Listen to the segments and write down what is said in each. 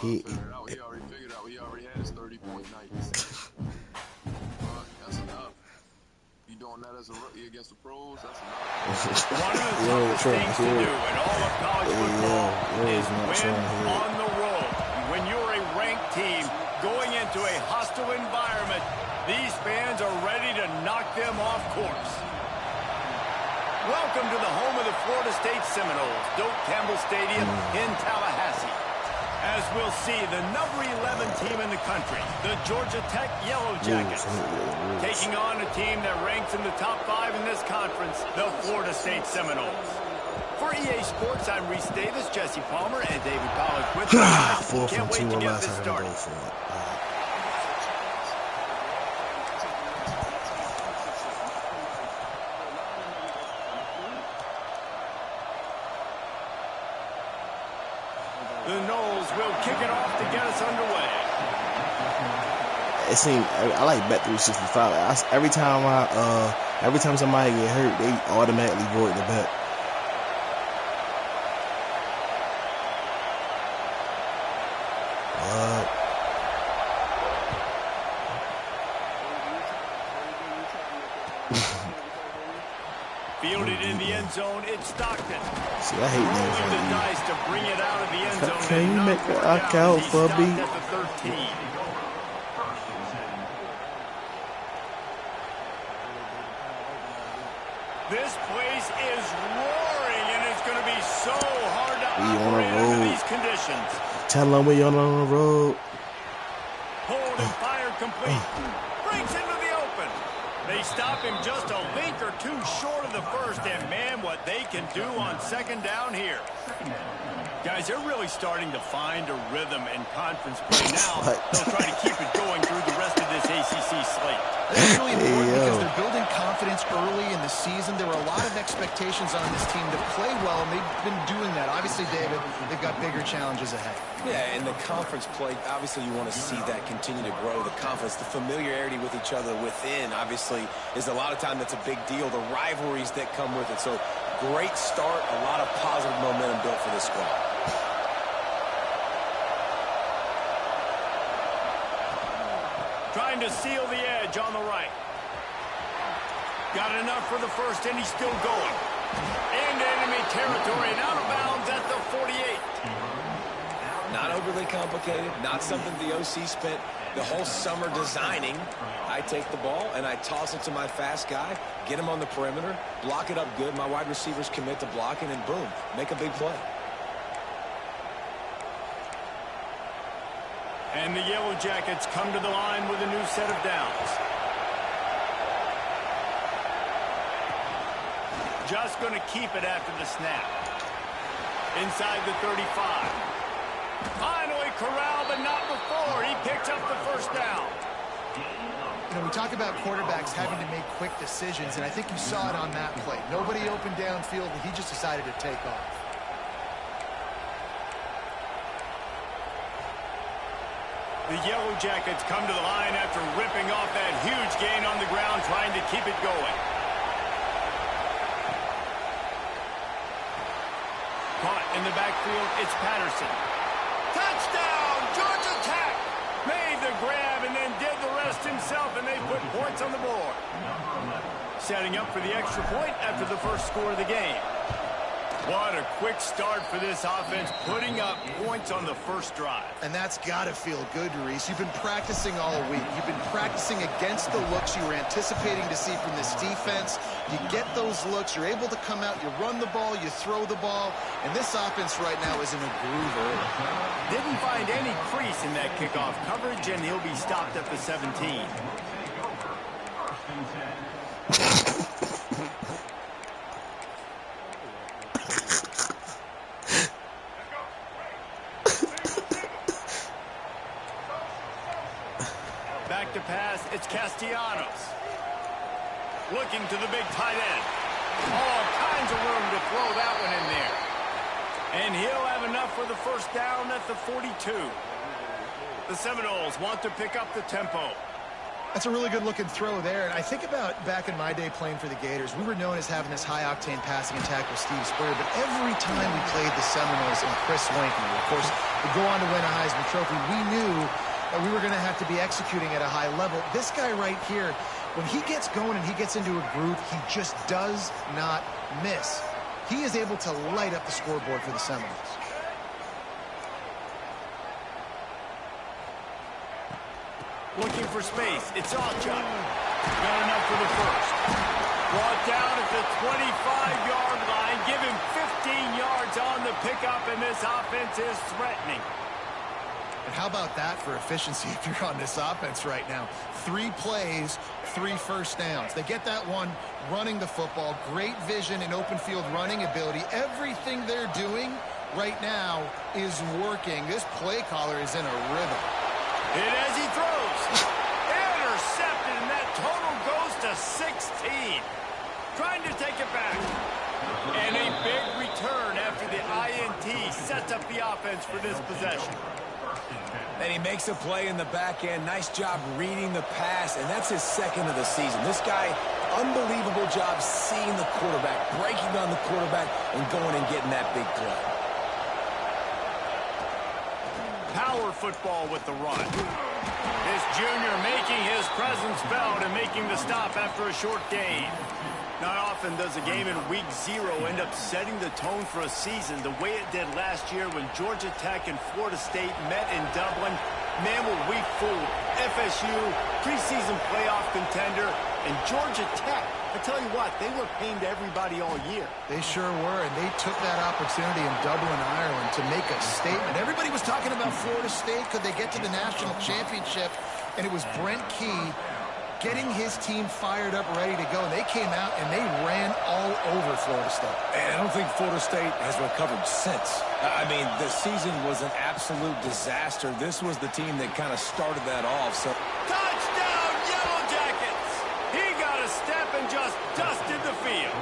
He already figured out. He already had his 30-point night. That's enough. You doing that as a rookie against the pros? That's enough. One of the toughest things to do in all of college football is win on the road. When you're a ranked team going into a hostile environment, these fans are ready to knock them off course. Welcome to the home of the Florida State Seminoles, Doak Campbell Stadium in Tallahassee. As we'll see, the number 11 team in the country, the Georgia Tech Yellow Jackets, taking on a team that ranks in the top 5 in this conference, the Florida State Seminoles. For EA Sports, I'm Reese Davis, Jesse Palmer, and David Pollack with us. Can't wait to get this started. The Noles will kick it off to get us underway. It seems I like bet 365. Every time somebody get hurt, they automatically void the bet. Fielded in the end zone, it's Stockton. See, I hate names Rolling the like dice to bring it out of the end zone. Can you make the account for me? At the 13. This place is roaring, and it's going to be so hard to operate under these conditions. Tell them we on the road. Hold and fire complete. Breaks into the open. They stop him just a link or two short of the first, and man, what they can do on second down here. Guys, they're really starting to find a rhythm in conference play now. They'll try to keep it going through the rest of this ACC slate. That's really important because they're building confidence early in the season. There were a lot of expectations on this team to play well, and they've been doing that. Obviously, David, they've got bigger challenges ahead. Yeah, and the conference play, obviously you want to see that continue to grow. The confidence, the familiarity with each other within, obviously, is a lot of time that's a big deal. The rivalries that come with it. So, great start, a lot of positive momentum built for this squad. Trying to seal the edge on the right. Got enough for the first, and he's still going. Into enemy territory and out of bounds at the 48. Not overly complicated, not something the OC spent the whole summer designing. I take the ball and I toss it to my fast guy, get him on the perimeter, block it up good. My wide receivers commit to blocking, and boom, make a big play. And the Yellow Jackets come to the line with a new set of downs. Just going to keep it after the snap. Inside the 35. Finally corralled, but not before. He picks up the first down. You know, we talk about quarterbacks having to make quick decisions, and I think you saw it on that play. Nobody open downfield, and he just decided to take off. The Yellow Jackets come to the line after ripping off that huge gain on the ground, trying to keep it going. Caught in the backfield, it's Patterson. Touchdown, Georgia Tech! Made the grab and then did the rest himself, and they put points on the board. Setting up for the extra point after the first score of the game. What a quick start for this offense, putting up points on the first drive. And that's got to feel good, Reese. You've been practicing all week. You've been practicing against the looks you were anticipating to see from this defense. You get those looks, you're able to come out, you run the ball, you throw the ball, and this offense right now is in a groove early. Didn't find any crease in that kickoff coverage, and he'll be stopped at the 17. Back to pass, it's Castellanos. Looking to the big tight end. All kinds of room to throw that one in there. And he'll have enough for the first down at the 42. The Seminoles want to pick up the tempo. That's a really good-looking throw there. And I think about back in my day playing for the Gators, we were known as having this high-octane passing attack with Steve Spurrier, but every time we played the Seminoles and Chris Wankman, of course, would go on to win a Heisman Trophy, we knew that we were going to have to be executing at a high level. This guy right here, when he gets going and he gets into a groove, he just does not miss. He is able to light up the scoreboard for the Seminoles. Looking for space. It's Alchuk. Got enough for the first. Brought down at the 25-yard line. Give him 15 yards on the pickup, and this offense is threatening. And how about that for efficiency if you're on this offense right now? 3 plays, 3 first downs. They get that one running the football. Great vision and open field running ability. Everything they're doing right now is working. This play caller is in a rhythm. Hit as he throws. Intercepted, and that total goes to 16. Trying to take it back. And a big return after the INT sets up the offense for this possession. And he makes a play in the back end. Nice job reading the pass, and that's his second of the season. This guy, unbelievable job seeing the quarterback, breaking on the quarterback, and going and getting that big play. Power football with the run. This junior making his presence felt and making the stop after a short gain. Not often does a game in week 0 end up setting the tone for a season the way it did last year when Georgia Tech and Florida State met in Dublin. Man, were we fooled. FSU, preseason playoff contender, and Georgia Tech. I tell you what, they were paying to everybody all year. They sure were, and they took that opportunity in Dublin, Ireland to make a statement. Everybody was talking about Florida State. Could they get to the national championship? And it was Brent Key getting his team fired up, ready to go. They came out and they ran all over Florida State. And I don't think Florida State has recovered since. I mean, the season was an absolute disaster. This was the team that kind of started that off. So Touchdown, Yellow Jackets! He got a step and just dusted the field.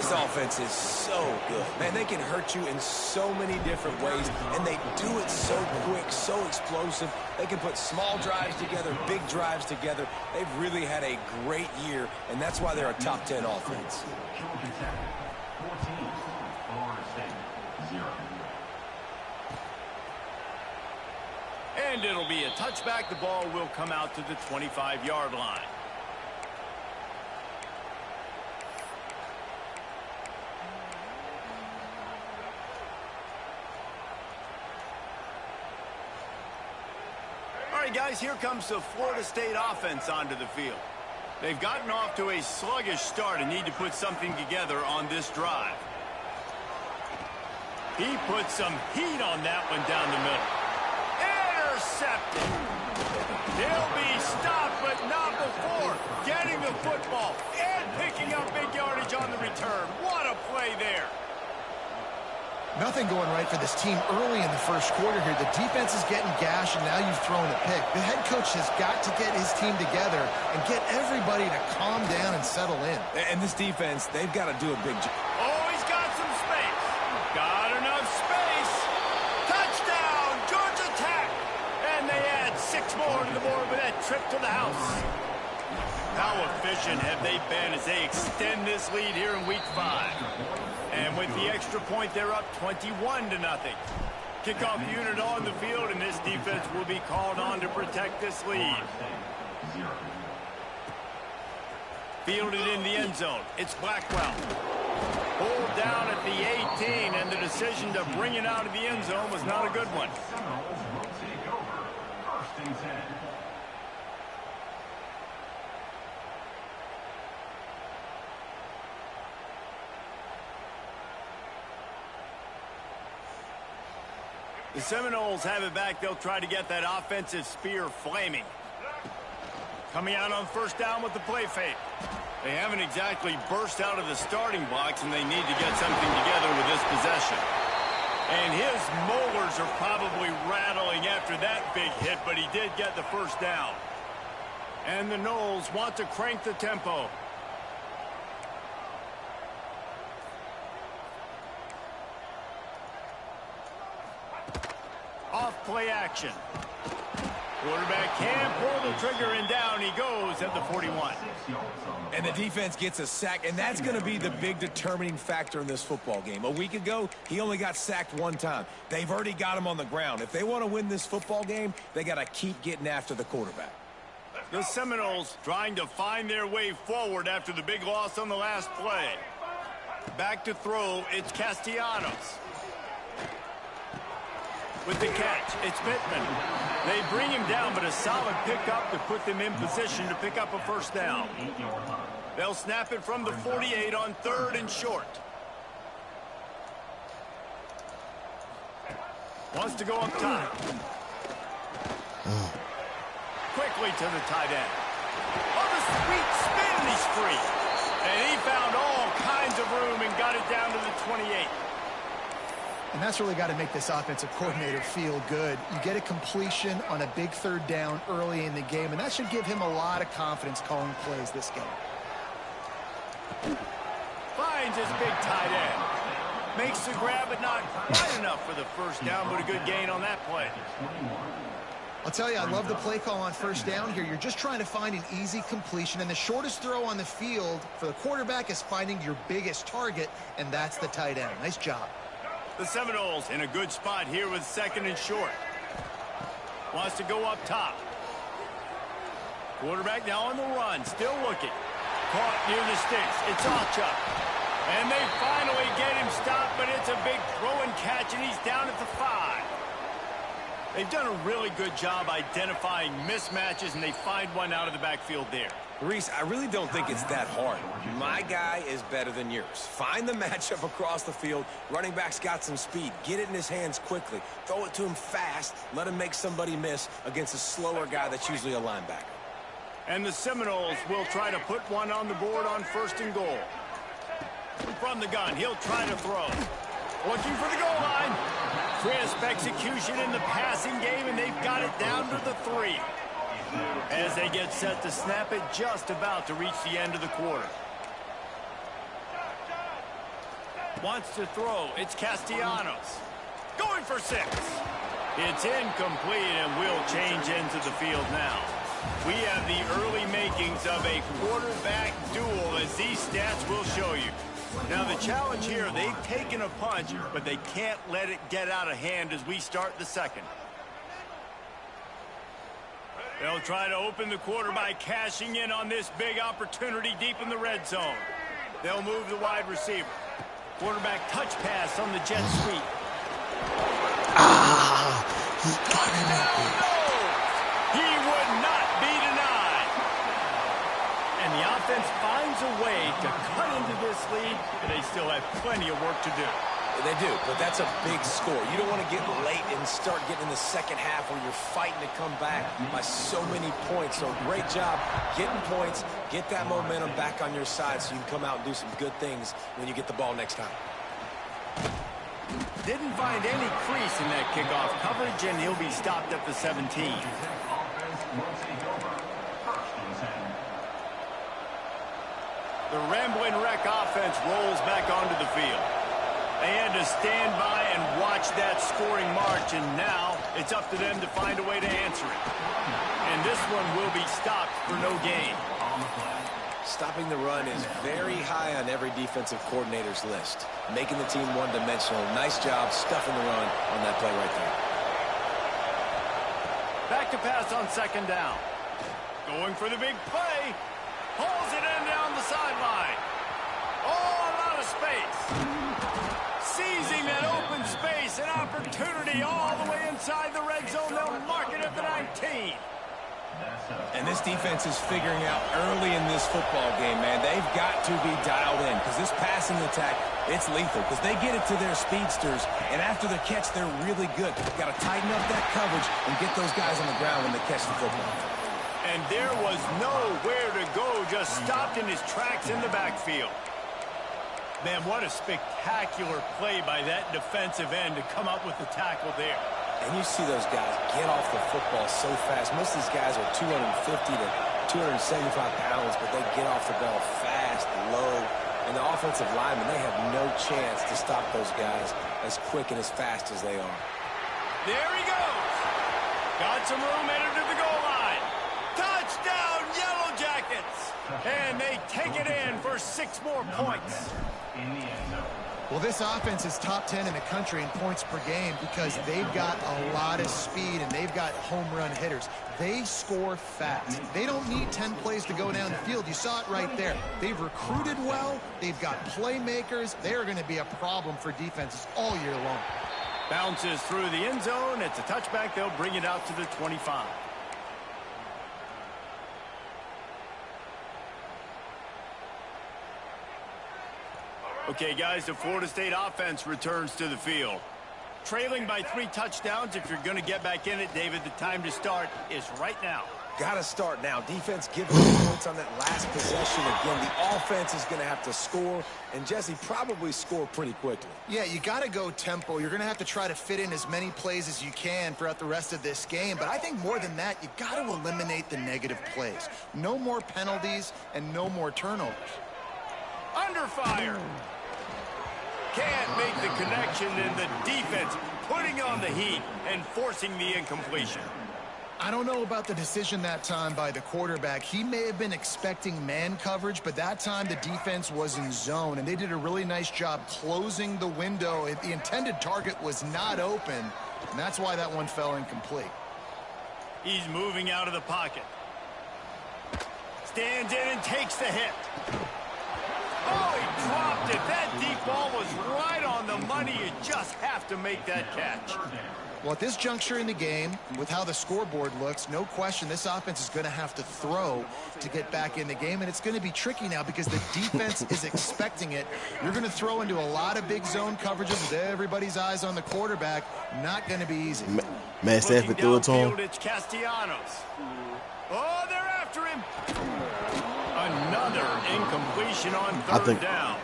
this offense is so good. Man, they can hurt you in so many different ways, and they do it so quick, so explosive. They can put small drives together, big drives together. They've really had a great year, and that's why they're a top 10 offense. And it'll be a touchback. The ball will come out to the 25-yard line. All right, guys, here comes the Florida State offense onto the field. They've gotten off to a sluggish start and need to put something together on this drive. He put some heat on that one down the middle. Intercepted. He'll be stopped, but not before getting the football and picking up big yardage on the return. What a play there. Nothing going right for this team early in the first quarter here. The defense is getting gashed, and now you've thrown a pick. The head coach has got to get his team together and get everybody to calm down and settle in. And this defense, they've got to do a big job. Oh, he's got some space. Got enough space. Touchdown, Georgia Tech. And they add 6 more to the board with that trip to the house. How efficient have they been as they extend this lead here in Week 5? And with the extra point, they're up 21-0. Kickoff unit on the field, and this defense will be called on to protect this lead. Fielded in the end zone. It's Blackwell. Pulled down at the 18, and the decision to bring it out of the end zone was not a good one. The Seminoles have it back. They'll try to get that offensive spear flaming. Coming out on first down with the play fake. They haven't exactly burst out of the starting blocks, and they need to get something together with this possession. And his molars are probably rattling after that big hit, but he did get the first down. And the Noles want to crank the tempo. Off play action. Quarterback can't pull the trigger, and down he goes at the 41. And the defense gets a sack, and that's going to be the big determining factor in this football game. A week ago, he only got sacked one time. They've already got him on the ground. If they want to win this football game, they got to keep getting after the quarterback. The Seminoles trying to find their way forward after the big loss on the last play. Back to throw, it's Castellanos. With the catch, it's Pittman. They bring him down, but a solid pickup to put them in position to pick up a first down. They'll snap it from the 48 on 3rd and short. Wants to go up top. Quickly to the tight end. Oh, the sweet spin, and he's free. And he found all kinds of room and got it down to the 28. And that's really got to make this offensive coordinator feel good. You get a completion on a big 3rd down early in the game, and that should give him a lot of confidence calling plays this game. Finds his big tight end. Makes the grab, but not quite enough for the first down, but a good gain on that play. I'll tell you, I love the play call on 1st down here. You're just trying to find an easy completion, and the shortest throw on the field for the quarterback is finding your biggest target, and that's the tight end. Nice job. The Seminoles in a good spot here with 2nd and short. Wants to go up top. Quarterback now on the run, still looking. Caught near the sticks. It's Alchuck. And they finally get him stopped, but it's a big throw and catch, and he's down at the 5. They've done a really good job identifying mismatches, and they find one out of the backfield there. Reese, I really don't think it's that hard. My guy is better than yours. Find the matchup across the field. Running back's got some speed. Get it in his hands quickly. Throw it to him fast. Let him make somebody miss against a slower guy that's usually a linebacker. And the Seminoles will try to put one on the board on 1st and goal. From the gun, he'll try to throw. Looking for the goal line. Crisp execution in the passing game, and they've got it down to the 3. As they get set to snap it, just about to reach the end of the quarter. Wants to throw. It's Castellanos. Going for 6. It's incomplete, and will change into the field now. We have the early makings of a quarterback duel, as these stats will show you. Now, the challenge here, they've taken a punch, but they can't let it get out of hand as we start the 2nd. They'll try to open the quarter by cashing in on this big opportunity deep in the red zone. They'll move the wide receiver. Quarterback touch pass on the jet sweep. He got it. He would not be denied. And the offense finds a way to cut into this lead, but they still have plenty of work to do. They do, but that's a big score. You don't want to get late and start getting in the 2nd half where you're fighting to come back by so many points. So great job getting points, get that momentum back on your side so you can come out and do some good things when you get the ball next time. Didn't find any crease in that kickoff coverage, and he'll be stopped at the 17. The Ramblin' Wreck offense rolls back onto the field. They had to stand by and watch that scoring march, and now it's up to them to find a way to answer it. And this one will be stopped for no gain. Stopping the run is very high on every defensive coordinator's list. Making the team one-dimensional. Nice job stuffing the run on that play right there. Back to pass on 2nd down. Going for the big play. Pulls it in down the sideline. Oh, a lot of space. Seizing that open space, an opportunity all the way inside the red zone. They'll mark it at the 19. And this defense is figuring out early in this football game, man. They've got to be dialed in because this passing attack, it's lethal because they get it to their speedsters, and after the catch, they're really good. Got to tighten up that coverage and get those guys on the ground when they catch the football. And there was nowhere to go, just stopped in his tracks in the backfield. Man, what a spectacular play by that defensive end to come up with the tackle there. And you see those guys get off the football so fast. Most of these guys are 250 to 275 pounds, but they get off the ball fast, low. And the offensive linemen, they have no chance to stop those guys as quick and as fast as they are. There he goes. Got some room, entered to the goal line. Touchdown, Yellow Jackets! And they take it in for 6 more points. Well, this offense is top 10 in the country in points per game because they've got a lot of speed and they've got home run hitters. They score fast. They don't need 10 plays to go down the field. You saw it right there. They've recruited well. They've got playmakers. They are going to be a problem for defenses all year long. Bounces through the end zone. It's a touchback. They'll bring it out to the 25. Okay, guys, the Florida State offense returns to the field. Trailing by 3 touchdowns. If you're going to get back in it, David, the time to start is right now. Got to start now. Defense giving the points on that last possession. Again, the offense is going to have to score, and Jesse probably score pretty quickly. Yeah, you got to go tempo. You're going to have to try to fit in as many plays as you can throughout the rest of this game. But I think more than that, you got to eliminate the negative plays. No more penalties and no more turnovers. Under fire. Can't make the connection, and the defense putting on the heat and forcing the incompletion. I don't know about the decision that time by the quarterback. He may have been expecting man coverage, but that time the defense was in zone, and they did a really nice job closing the window. The intended target was not open, and that's why that one fell incomplete. He's moving out of the pocket. Stands in and takes the hit. Oh, he dropped it. That deep ball was right on the money. You just have to make that catch. Well, at this juncture in the game, with how the scoreboard looks, no question this offense is going to have to throw to get back in the game, and it's going to be tricky now because the defense is expecting it. You're going to throw into a lot of big zone coverages with everybody's eyes on the quarterback. Not going to be easy. Matt Stafford threw it to him. It's Castellanos. Oh, they're after him. Another incompletion on third down.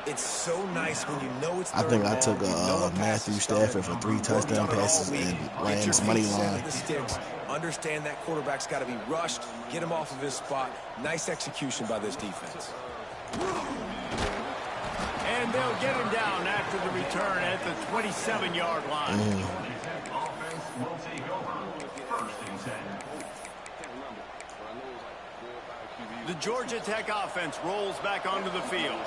It's so nice when you know it's I think I took Matthew Stafford for 3 touchdown passes and Rams money line. Understand that quarterback's got to be rushed, get him off of his spot. Nice execution by this defense. And they'll get him down after the return at the 27-yard line. The Georgia Tech offense rolls back onto the field.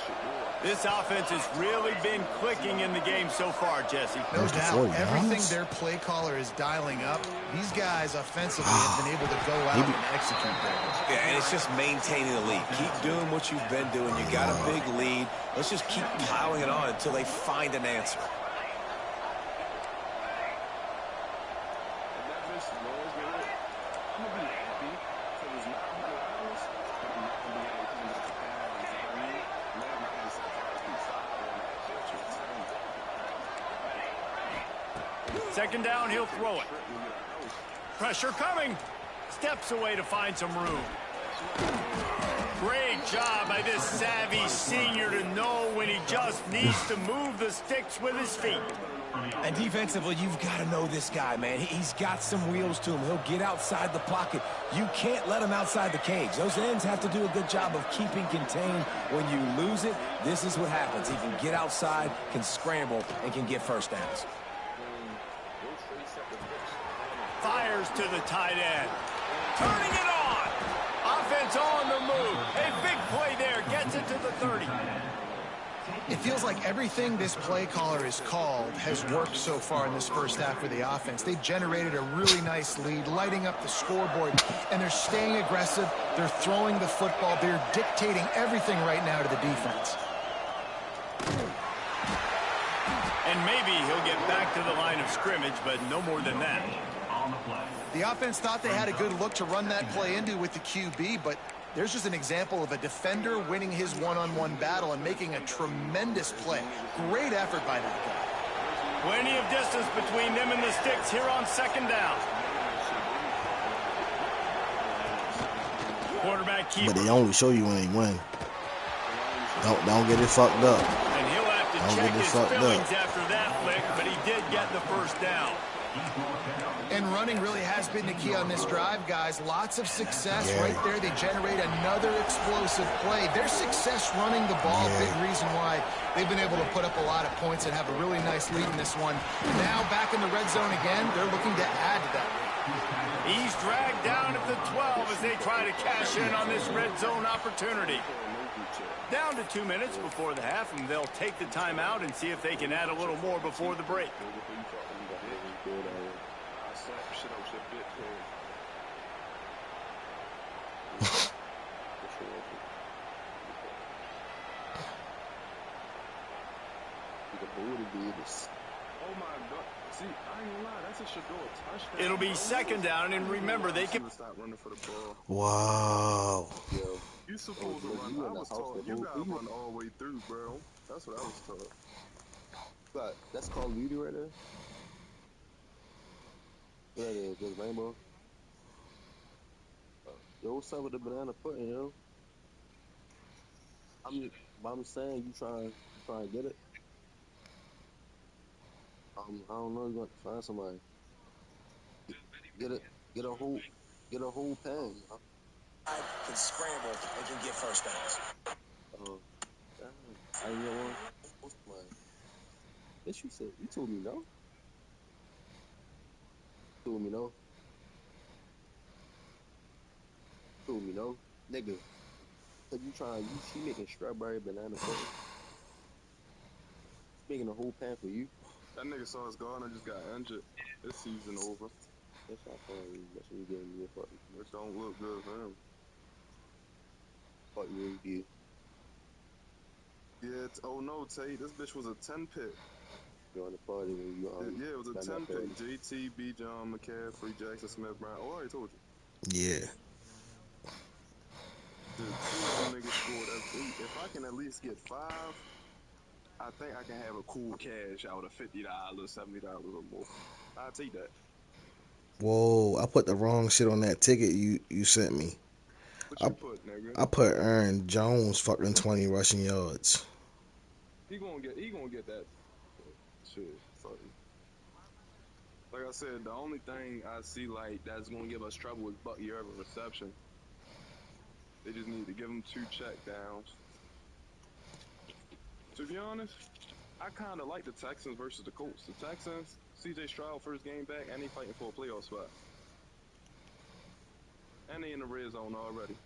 This offense has really been clicking in the game so far, Jesse. No doubt. Everything their play caller is dialing up, these guys offensively have been able to go out and execute that. Yeah, and it's just maintaining the lead. Keep doing what you've been doing. You got a big lead. Let's just keep plowing it on until they find an answer. Second down, he'll throw it. Pressure coming. Steps away to find some room. Great job by this savvy senior to know when he just needs to move the sticks with his feet. And defensively, you've got to know this guy, man. He's got some wheels to him. He'll get outside the pocket. You can't let him outside the cage. Those ends have to do a good job of keeping contained. When you lose it, this is what happens. He can get outside, can scramble, and can get first downs. Fires to the tight end. Turning it on. Offense on the move. A big play there. Gets it to the 30. It feels like everything this play caller has called has worked so far in this first half for the offense. They've generated a really nice lead, lighting up the scoreboard, and they're staying aggressive. They're throwing the football. They're dictating everything right now to the defense. And maybe he'll get back to the line of scrimmage, but no more than that. The offense thought they had a good look to run that play into with the QB, but there's just an example of a defender winning his one-on-one battle and making a tremendous play. Great effort by that guy. Plenty of distance between them and the sticks here on second down. Quarterback keeper. But they only show you when they win. Don't get it fucked up. And he'll have to check his feelings after that flick, but he did get the first down. And running really has been the key on this drive, guys. Lots of success right there. They generate another explosive play. Their success running the ball, big reason why they've been able to put up a lot of points and have a really nice lead in this one. Now back in the red zone again, they're looking to add to that lead. He's dragged down at the 12 as they try to cash in on this red zone opportunity. Down to 2 minutes before the half, and they'll take the timeout and see if they can add a little more before the break. Oh my God. See, I ain't gonna lie, that's a should go a touchdown. It'll be second down, and remember, they can stop running for the ball. Wow. You supposed to run. I was taught you gotta run all the way through, bro. That's what I was taught. But that's Call of Duty right there. Yeah, the rainbow. Yo, what's up with the banana pudding, yo? I'm saying you trying to get it. I don't know. You got to find somebody. Get it. Get a whole pan. I can scramble and can get first downs. Damn. I didn't get one. What's mine? Yes, you said. You told me no. Told me no. Told me no, nigga. Cause she making strawberry banana pudding. She making a whole pan for you. That nigga Sauce Gardner just got injured. This season over. That's not funny. That's what you getting me a fucking. It don't look good for him. Fuck you, you. Yeah. Oh no, Tate. This bitch was a 10 pick. You're on the party when you Yeah, it was a 10 pick. JT, B. John, McCaffrey, Jackson Smith, Brown. Oh, I already told you. Yeah. Dude, 2 of them niggas scored. If I can at least get 5, I think I can have a cool cash out of $50, $70 or more. I'll take that. Whoa, I put the wrong shit on that ticket you sent me. What you put, nigga? I put Aaron Jones fucking 20 rushing yards. He gonna get that shit. Fuck it. Like I said, the only thing I see like that's gonna give us trouble is Bucky Irvin reception. They just need to give him 2 check downs. To be honest, I kind of like the Texans versus the Colts. The Texans, C.J. Stroud first game back, and they fighting for a playoff spot. And they in the red zone already.